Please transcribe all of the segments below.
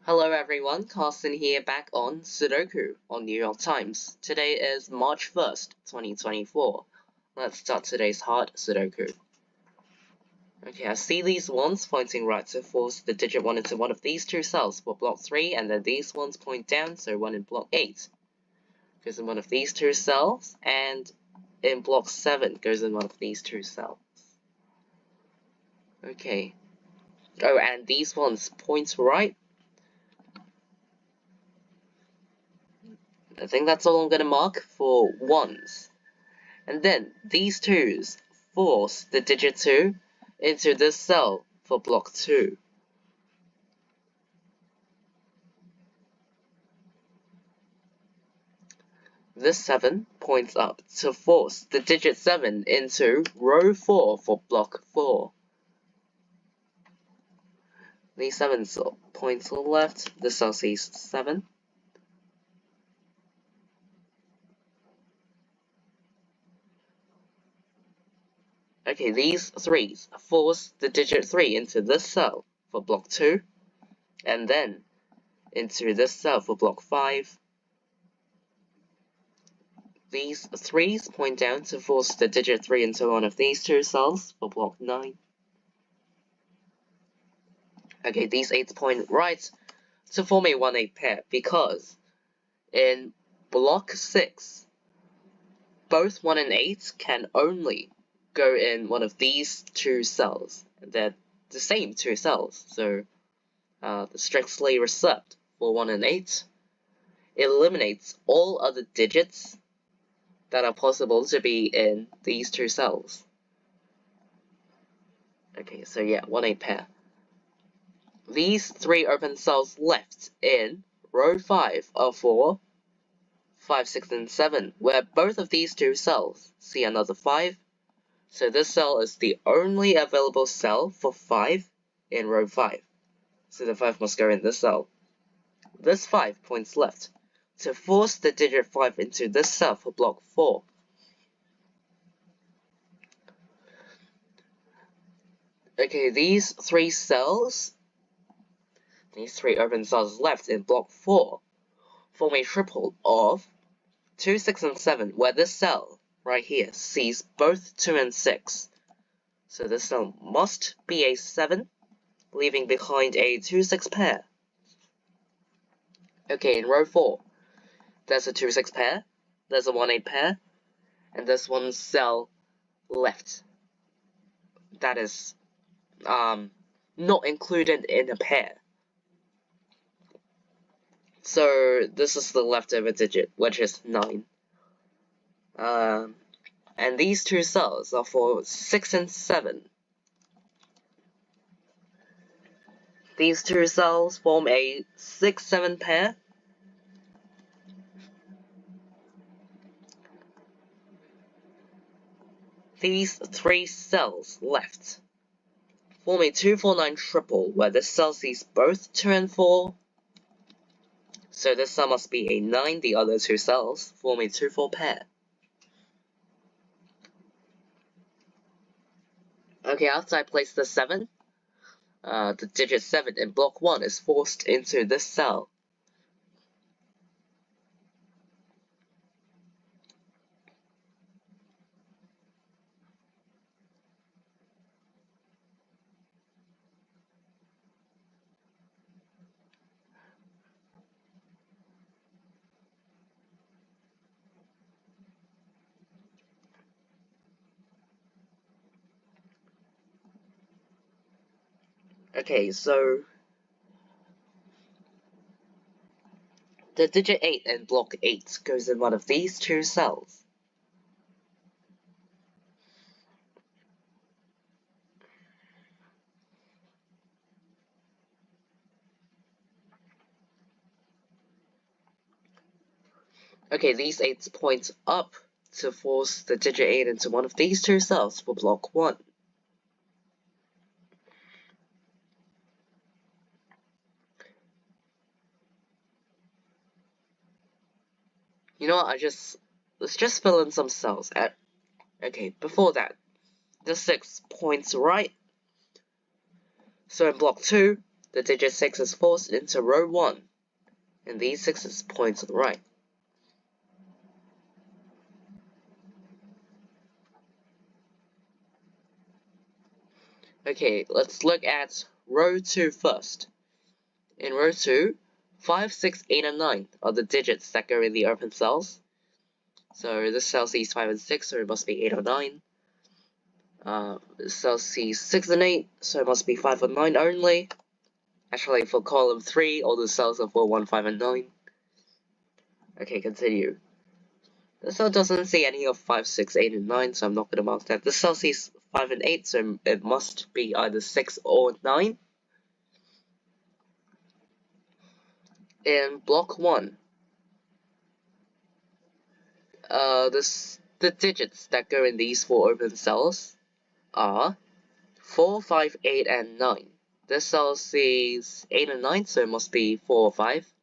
Hello everyone, Carson here back on Sudoku on New York Times. Today is March 1st, 2024. Let's start today's hard Sudoku. Okay, I see these ones pointing right, so force the digit 1 into one of these two cells for block 3, and then these ones point down, so one in block 8 goes in one of these two cells, and in block 7 goes in one of these two cells. Okay. Oh, and these ones point right. I think that's all I'm going to mark for ones. And then these twos force the digit 2 into this cell for block 2. This 7 points up to force the digit 7 into row 4 for block 4. These 7s point to the left, this cell sees 7. Okay, these 3s force the digit 3 into this cell for block 2, and then into this cell for block 5. These 3s point down to force the digit 3 into one of these two cells for block 9. Okay, these 8s point right to form a 1-8 pair because in block 6, both 1 and 8 can only go in one of these two cells. They're the same two cells, so the strictly reserved for 1 and 8 eliminates all other digits that are possible to be in these two cells. Okay, so yeah, 1-8 pair. These 3 open cells left in row 5 are for 5, 6, and 7, where both of these two cells see another 5. So this cell is the only available cell for 5 in row 5. So the 5 must go in this cell. This 5 points left to force the digit 5 into this cell for block 4. Okay, these 3 cells, these 3 open cells left in block 4 form a triple of 2, 6, and 7, where this cell right here sees both 2 and 6. So this cell must be a 7, leaving behind a 2, 6 pair. Okay, in row 4, there's a 2, 6 pair, there's a 1, 8 pair, and there's one cell left that is not included in a pair. So this is the leftover digit, which is 9. And these two cells are for 6 and 7. These two cells form a 6-7 pair. These 3 cells left form a 2-4-9 triple, where this cell sees both 2 and 4. So this cell must be a 9, the other two cells form a 2-4 pair. Okay, after I place the 7, the digit 7 in block 1 is forced into this cell. Okay, so the digit 8 in block 8 goes in one of these two cells. Okay, these 8s point up to force the digit 8 into one of these two cells for block 1. You know what, let's just fill in some cells. Okay, before that, the 6 points right. So in block 2, the digit 6 is forced into row 1, and these 6's point to the right. Okay, let's look at row 2 first. In row 2, 5, 6, 8, and 9 are the digits that go in the open cells. So this cell sees 5 and 6, so it must be 8 or 9. This cell sees 6 and 8, so it must be 5 or 9 only. Actually, for column 3, all the cells are for 1, 5, and 9. Okay, continue. The cell doesn't see any of 5, 6, 8, and 9, so I'm not going to mark that. The cell sees 5 and 8, so it must be either 6 or 9. In block 1, the digits that go in these 4 open cells are 4, 5, 8, and 9. This cell sees 8 and 9, so it must be 4 or 5.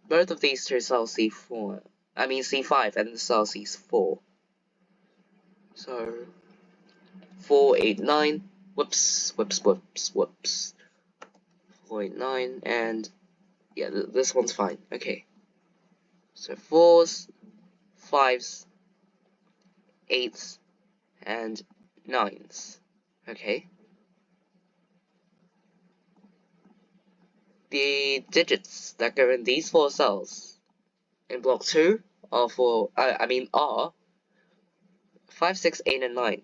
Both of these two cells see 4. I mean C5, and the cell sees 4. So 4, 8, 9. Whoops, whoops, whoops, whoops. 4, 8, 9, and yeah, this one's fine. Okay. So 4s, 5s, 8s, and 9s. Okay. The digits that go in these 4 cells in block 2 are are 5, 6, 8, and 9.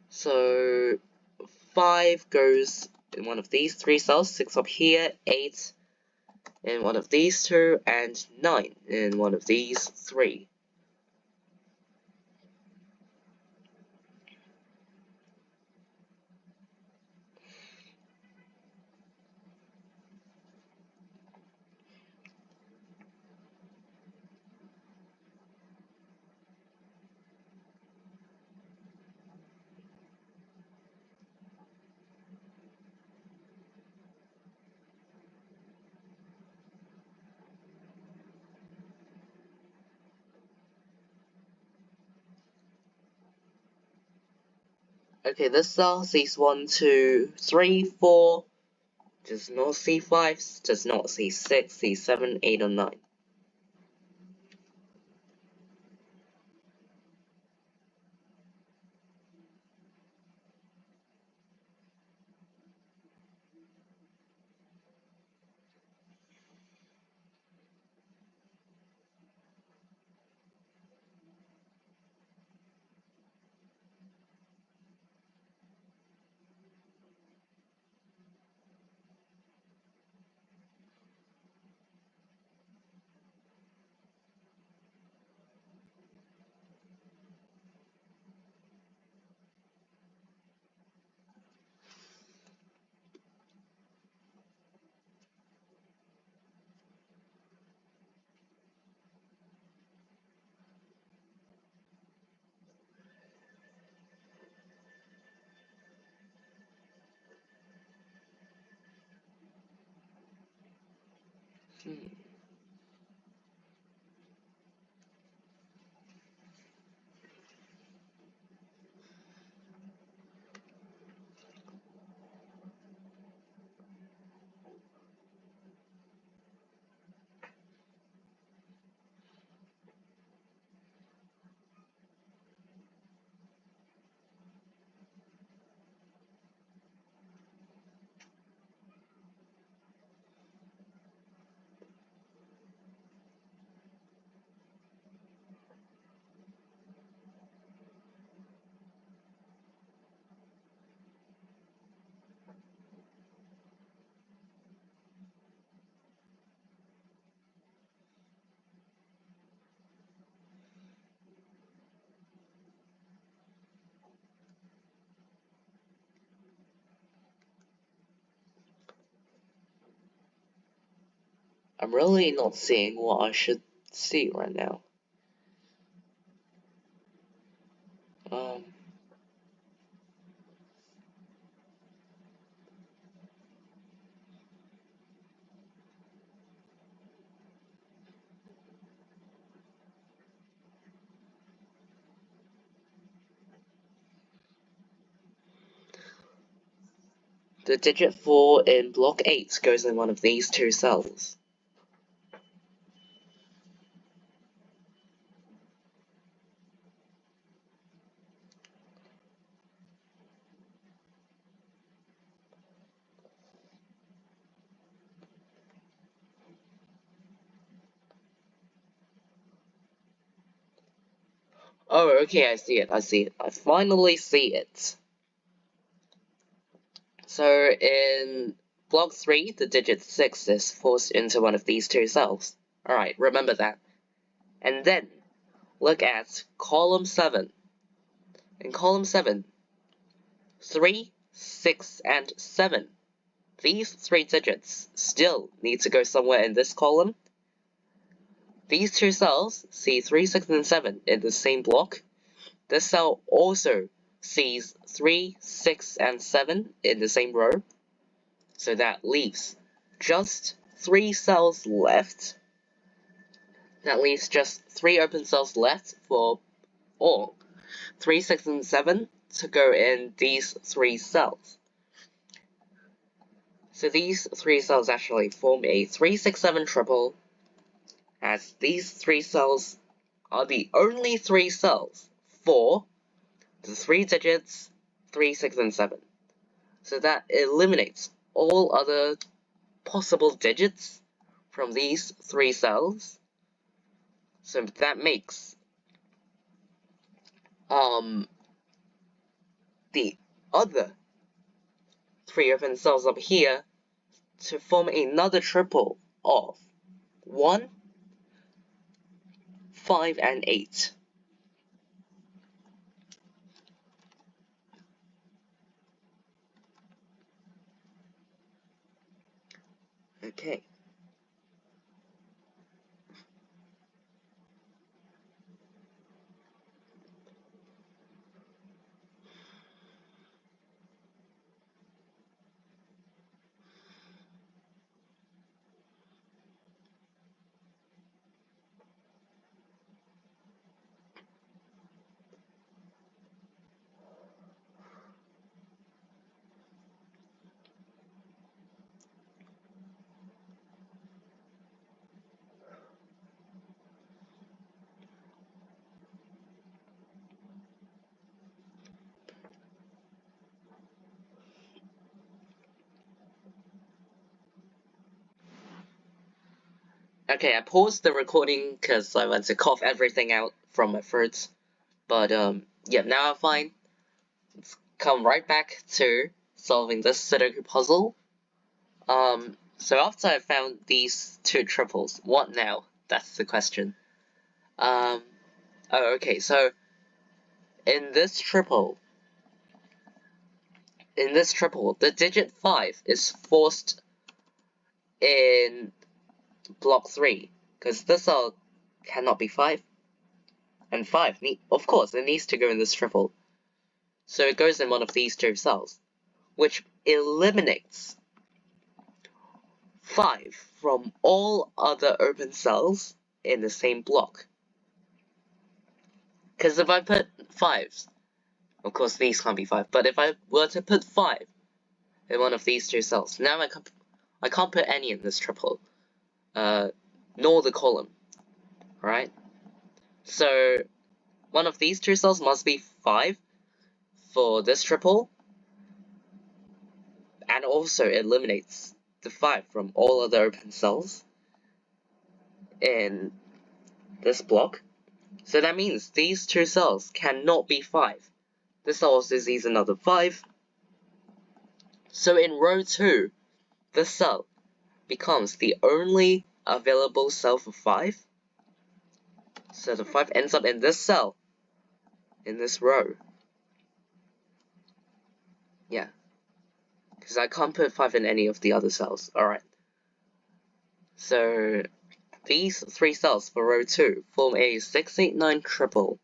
So 5 goes in one of these 3 cells, 6 up here, 8 in one of these 2, and 9 in one of these 3. Okay, this cell sees 1, 2, 3, 4, does not see 5, does not see 6, sees 7, 8, or 9. I'm really not seeing what I should see right now. Um, the digit 4 in block 8 goes in one of these two cells. Oh, okay, I see it. I finally see it. So in block 3, the digit 6 is forced into one of these two cells. Alright, remember that. And then, look at column 7. In column 7, 3, 6, and 7. These 3 digits still need to go somewhere in this column. These two cells see 3, 6, and 7 in the same block. This cell also sees 3, 6, and 7 in the same row. So that leaves just 3 cells left. That leaves just 3 open cells left for all 3, 6, and 7 to go in these 3 cells. So these 3 cells actually form a 3, 6, 7 triple, as these 3 cells are the only 3 cells for the 3 digits 3, 6, and 7. So that eliminates all other possible digits from these 3 cells. So that makes the other 3 open cells up here to form another triple of 1, 5, and 8. Okay. Okay, I paused the recording because I went to cough everything out from my throat. But yeah, now I'm fine. Let's come right back to solving this Sudoku puzzle. So after I found these 2 triples, what now? That's the question. Oh, okay, so in this triple, the digit 5 is forced in block 3, because this cell cannot be 5, and 5, of course, it needs to go in this triple. So it goes in one of these 2 cells, which eliminates 5 from all other open cells in the same block. Because if I put 5s, of course these can't be 5, but if I were to put 5 in one of these 2 cells, now I can't put any in this triple, nor the column, right? So one of these 2 cells must be 5 for this triple, and also eliminates the 5 from all other open cells in this block. So that means these 2 cells cannot be 5. This cell also sees another 5. So in row 2, this cell becomes the only available cell for 5. So the 5 ends up in this cell, in this row. Yeah, because I can't put 5 in any of the other cells. Alright. So these 3 cells for row 2 form a 6, 8, 9 triple.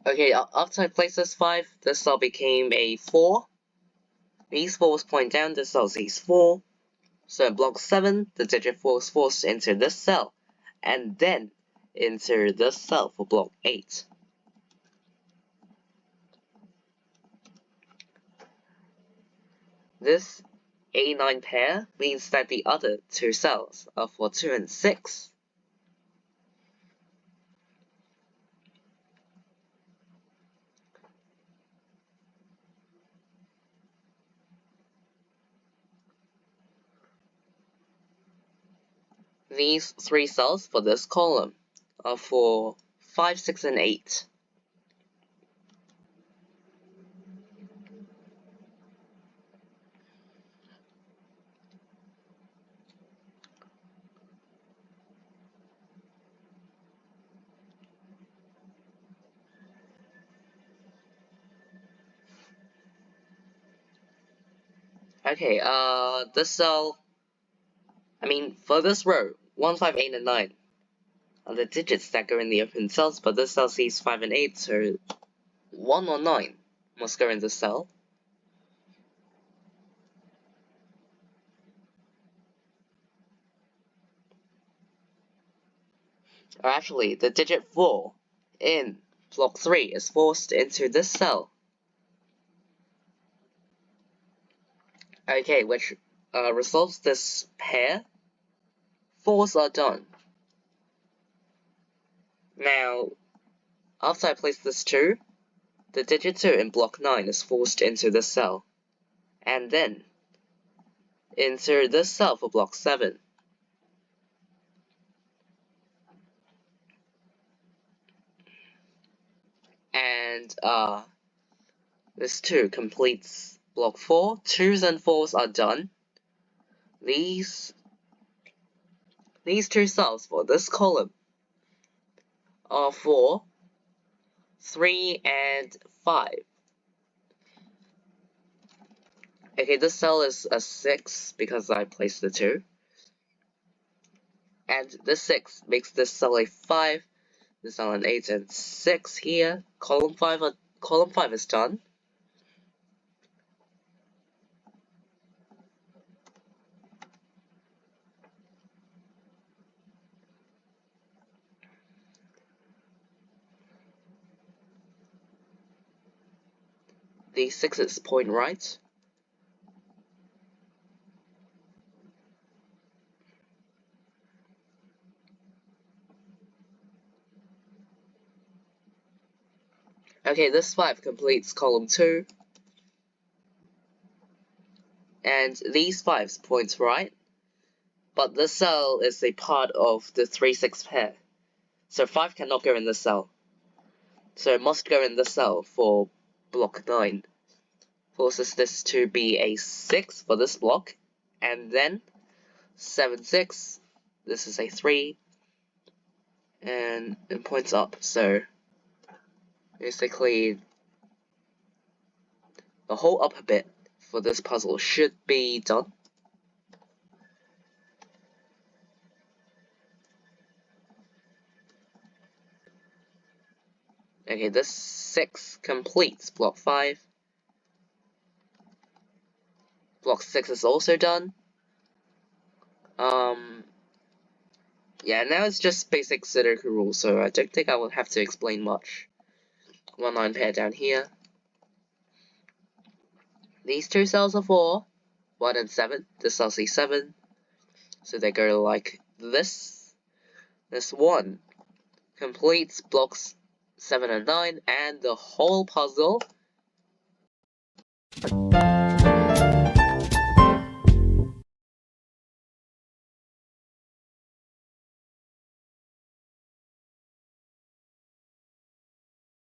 Okay, after I placed this 5, this cell became a 4. These 4s point down, this cell sees 4. So in block 7, the digit 4 is forced into this cell, and then into this cell for block 8. This A9 pair means that the other two cells are for 2 and 6. These 3 cells for this column are for 5, 6, and 8. Okay, this cell, for this row, 1, 5, 8, and 9 are the digits that go in the open cells, but this cell sees 5 and 8, so 1 or 9 must go in this cell. Or actually, the digit 4 in block 3 is forced into this cell. Okay, which resolves this pair. 4s are done. Now, after I place this 2, the digit 2 in block 9 is forced into this cell, and then into this cell for block 7. And this 2 completes block 4. 2s and 4s are done. These 2 cells for this column are for 3 and 5. Okay, this cell is a 6 because I placed the 2. And this 6 makes this cell a 5. This cell an 8 and 6 here. Column 5 is done. The 6's point right. Okay, this 5 completes column 2. And these 5's points right. But this cell is a part of the 3, 6 pair. So 5 cannot go in this cell. So it must go in this cell for block 9. Forces this to be a 6 for this block. And then 7, 6. This is a 3. And it points up. So basically, the whole upper bit for this puzzle should be done. Okay, this 6 completes block 5. Block 6 is also done. Yeah, now it's just basic Sudoku rules, so I don't think I will have to explain much. 1 line pair down here. These 2 cells are for 1 and 7. This cell sees 7. So they go like this. This 1 completes blocks 7 and 9, and the whole puzzle